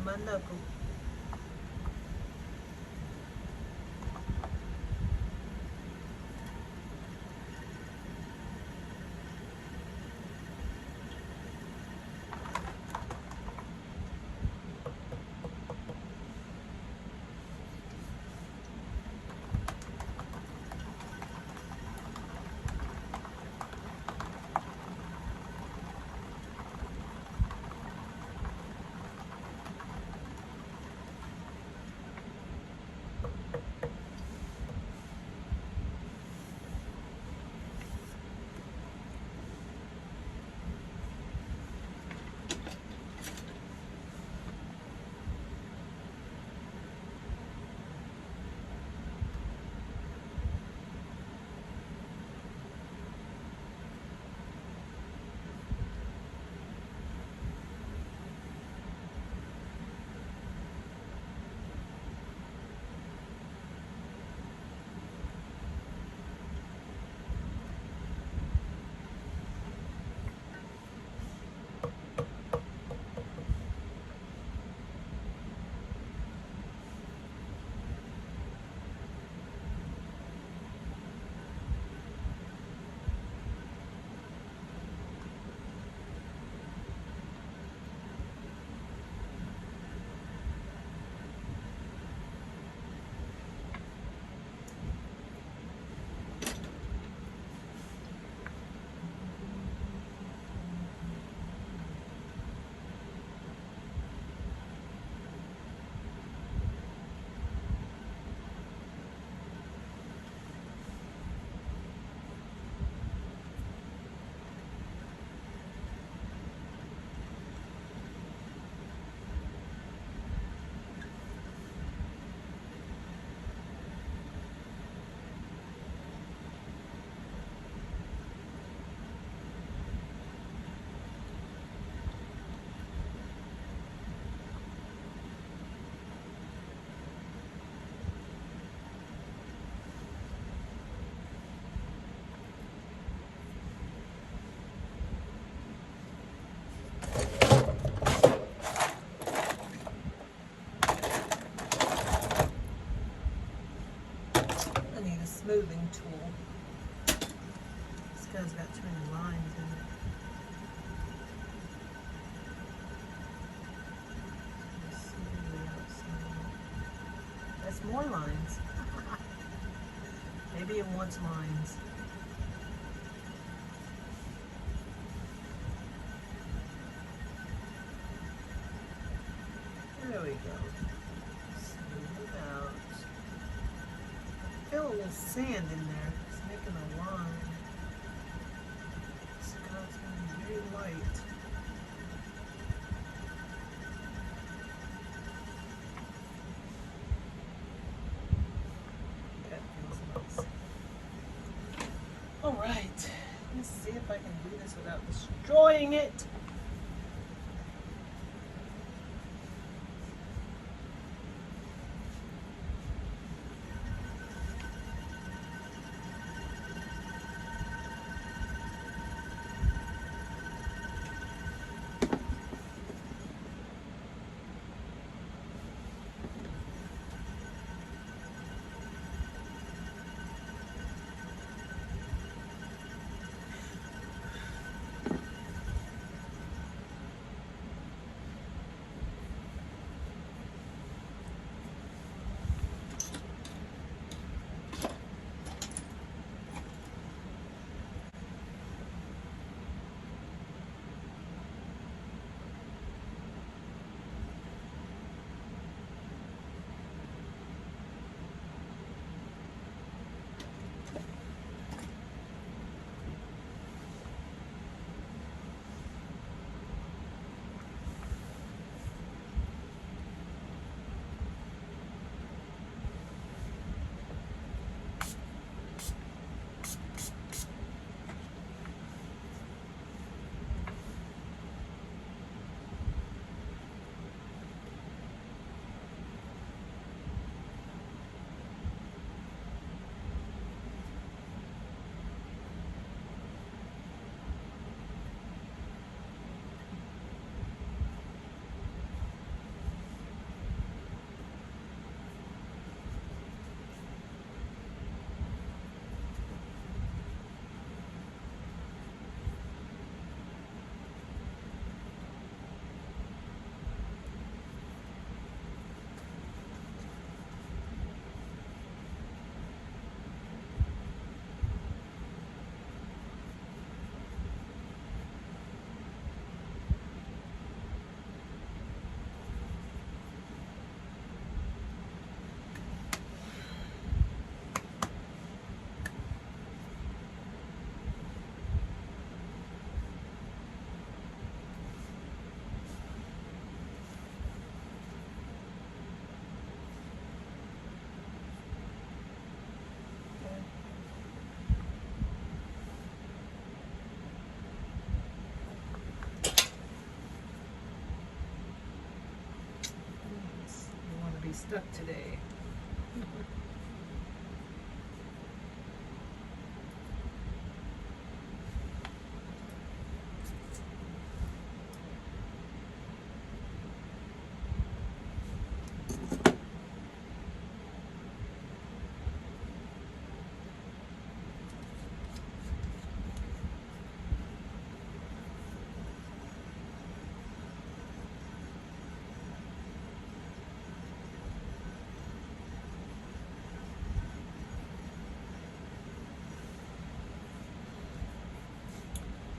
my knuckle. Smoothing tool. This guy's got too many lines in it. That's more lines. Maybe it wants lines. There we go. Smooth it out. I feel a little sand in there. It's making a line. This color's going to be very light. That feels nice. Alright, let's see if I can do this without destroying it. stuck today.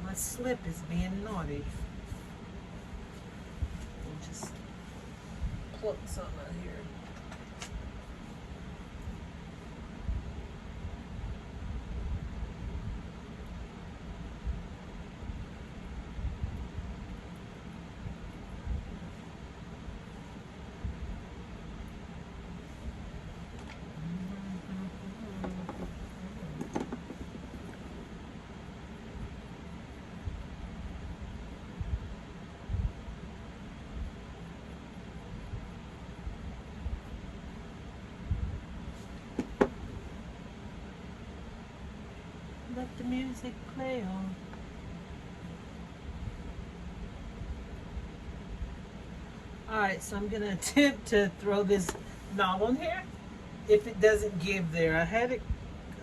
My slip is being naughty. I'll just pluck some out here. Let the music play on. Alright, so I'm going to attempt to throw this knob on here. If it doesn't give there, I had it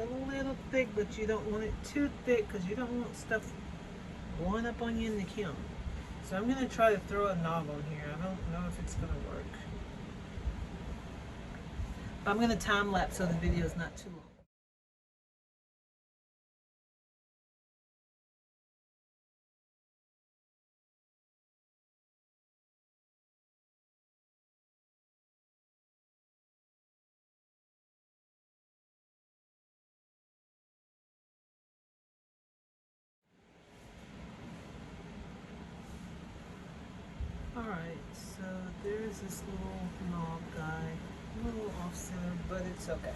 a little thick, but you don't want it too thick because you don't want stuff blowing up on you in the kiln. So I'm going to try to throw a knob on here. I don't know if it's going to work. I'm going to time lapse so the video is not too long. Alright, so there's this little knob guy. A little off center, but it's okay.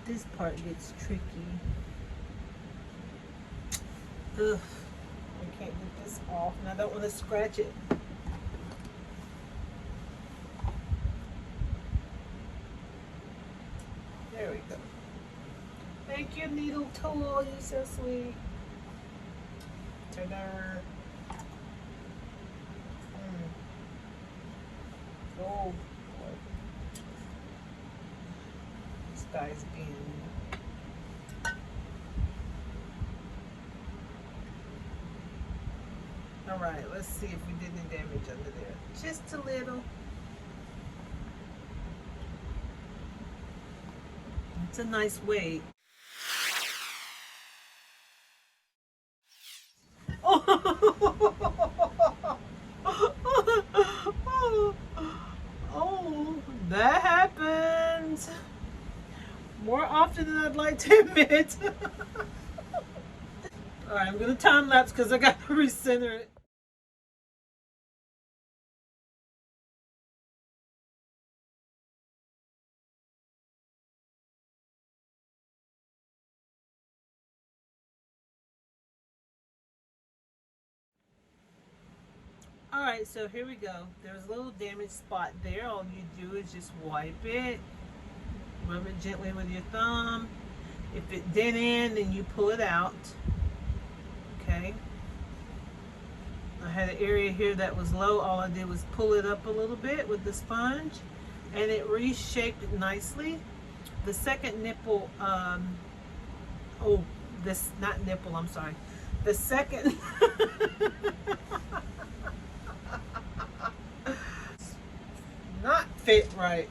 This part gets tricky. Ugh, I can't get this off, and I don't want to scratch it. There we go. Thank you, needle tool. You're so sweet. Ta-da. Oh boy. This guy's being. Alright, let's see if we did any damage under there. Just a little. It's a nice weight. Oh, that happens more often than I'd like to admit. Alright, I'm going to time lapse because I got to recenter it. Alright, so here we go. There's a little damaged spot there. All you do is just wipe it. Rub it gently with your thumb. If it dent in, then you pull it out. Okay. I had an area here that was low. All I did was pull it up a little bit with the sponge, and it reshaped it nicely. The second nipple oh, this, not nipple, I'm sorry. The second, not fit right.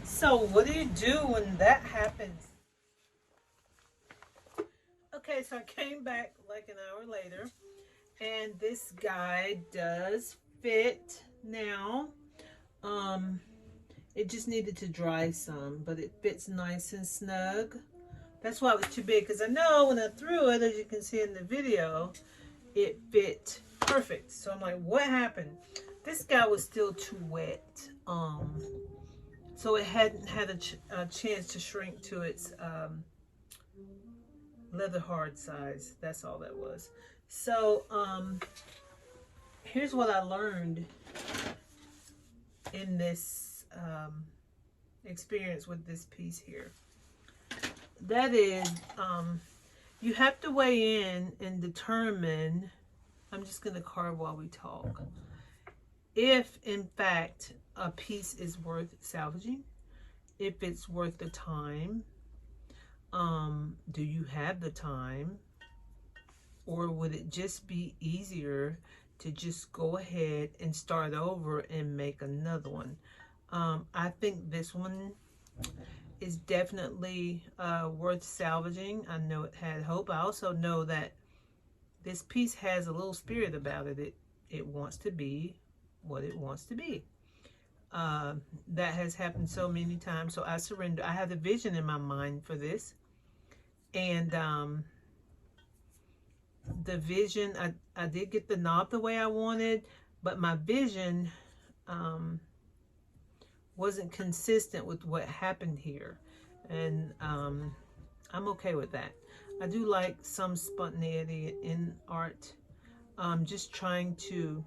So what do you do when that happens? Okay, so I came back like an hour later, and this guy does fit now. It just needed to dry some, but it fits nice and snug. That's why it was too big, because I know when I threw it, as you can see in the video, it fit perfect. So I'm like, what happened? This guy was still too wet. So it hadn't had a chance to shrink to its leather hard size. That's all that was. So here's what I learned in this experience with this piece here. That is, you have to weigh in and determine, I'm just going to carve while we talk, if in fact a piece is worth salvaging, if it's worth the time. Do you have the time, or would it just be easier to just go ahead and start over and make another one? I think this one is definitely worth salvaging. I know it had hope. I also know that this piece has a little spirit about it. It wants to be what it wants to be. That has happened so many times. So I surrender. I had a vision in my mind for this. And the vision, I did get the knob the way I wanted, but my vision wasn't consistent with what happened here. And I'm okay with that. I do like some spontaneity in art. Just trying to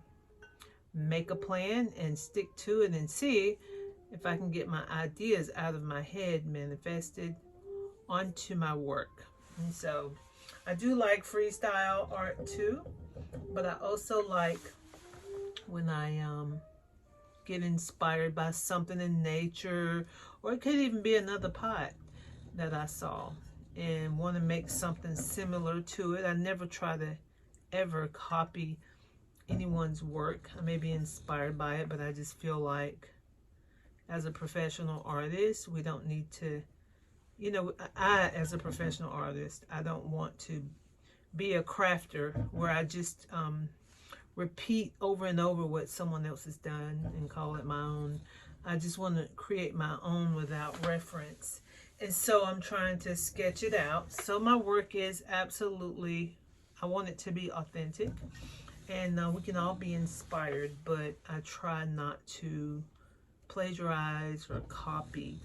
make a plan and stick to it and see if I can get my ideas out of my head manifested onto my work. And so I do like freestyle art too, but I also like when I get inspired by something in nature, or it could even be another pot that I saw and want to make something similar to it. I never try to ever copy anyone's work. I may be inspired by it, but I just feel like as a professional artist, we don't need to, you know, I, as a professional artist, I don't want to be a crafter where I just repeat over and over what someone else has done and call it my own. I just want to create my own without reference. And so I'm trying to sketch it out. So my work is absolutely, I want it to be authentic. And we can all be inspired, but I try not to plagiarize or copy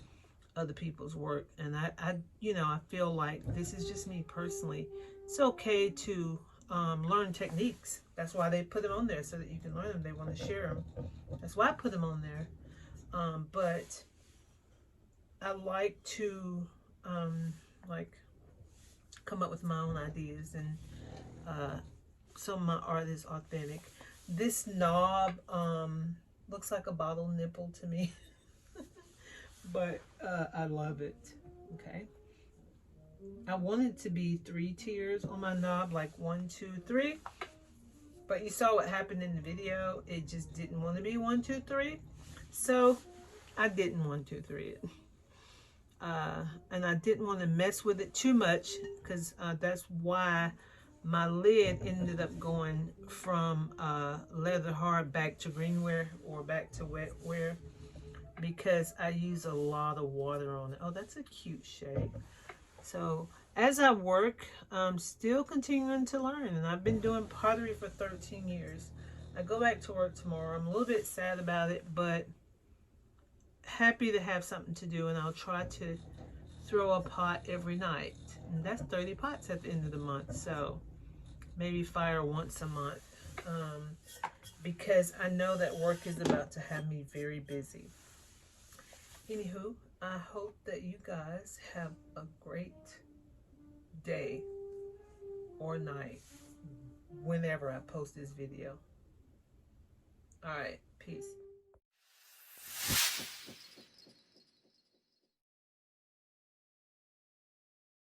other people's work. And I you know, I feel like this is just me personally. It's okay to learn techniques. That's why they put them on there, so that you can learn them. They want to share them. That's why I put them on there. But I like to like come up with my own ideas, and some of my art is authentic. This knob looks like a bottle nipple to me. But I love it. Okay, I want it to be 3 tiers on my knob, like 1, 2, 3, but you saw what happened in the video. It just didn't want to be 1, 2, 3, so I didn't 1, 2, 3 it. And I didn't want to mess with it too much, because that's why my lid ended up going from leather hard back to greenware, or back to wetware, because I use a lot of water on it. Oh, that's a cute shape. So as I work, I'm still continuing to learn, and I've been doing pottery for 13 years. I go back to work tomorrow. I'm a little bit sad about it, but happy to have something to do, and I'll try to throw a pot every night. And that's 30 pots at the end of the month, so maybe fire once a month, because I know that work is about to have me very busy. Anywho, I hope that you guys have a great day or night whenever I post this video. All right, peace.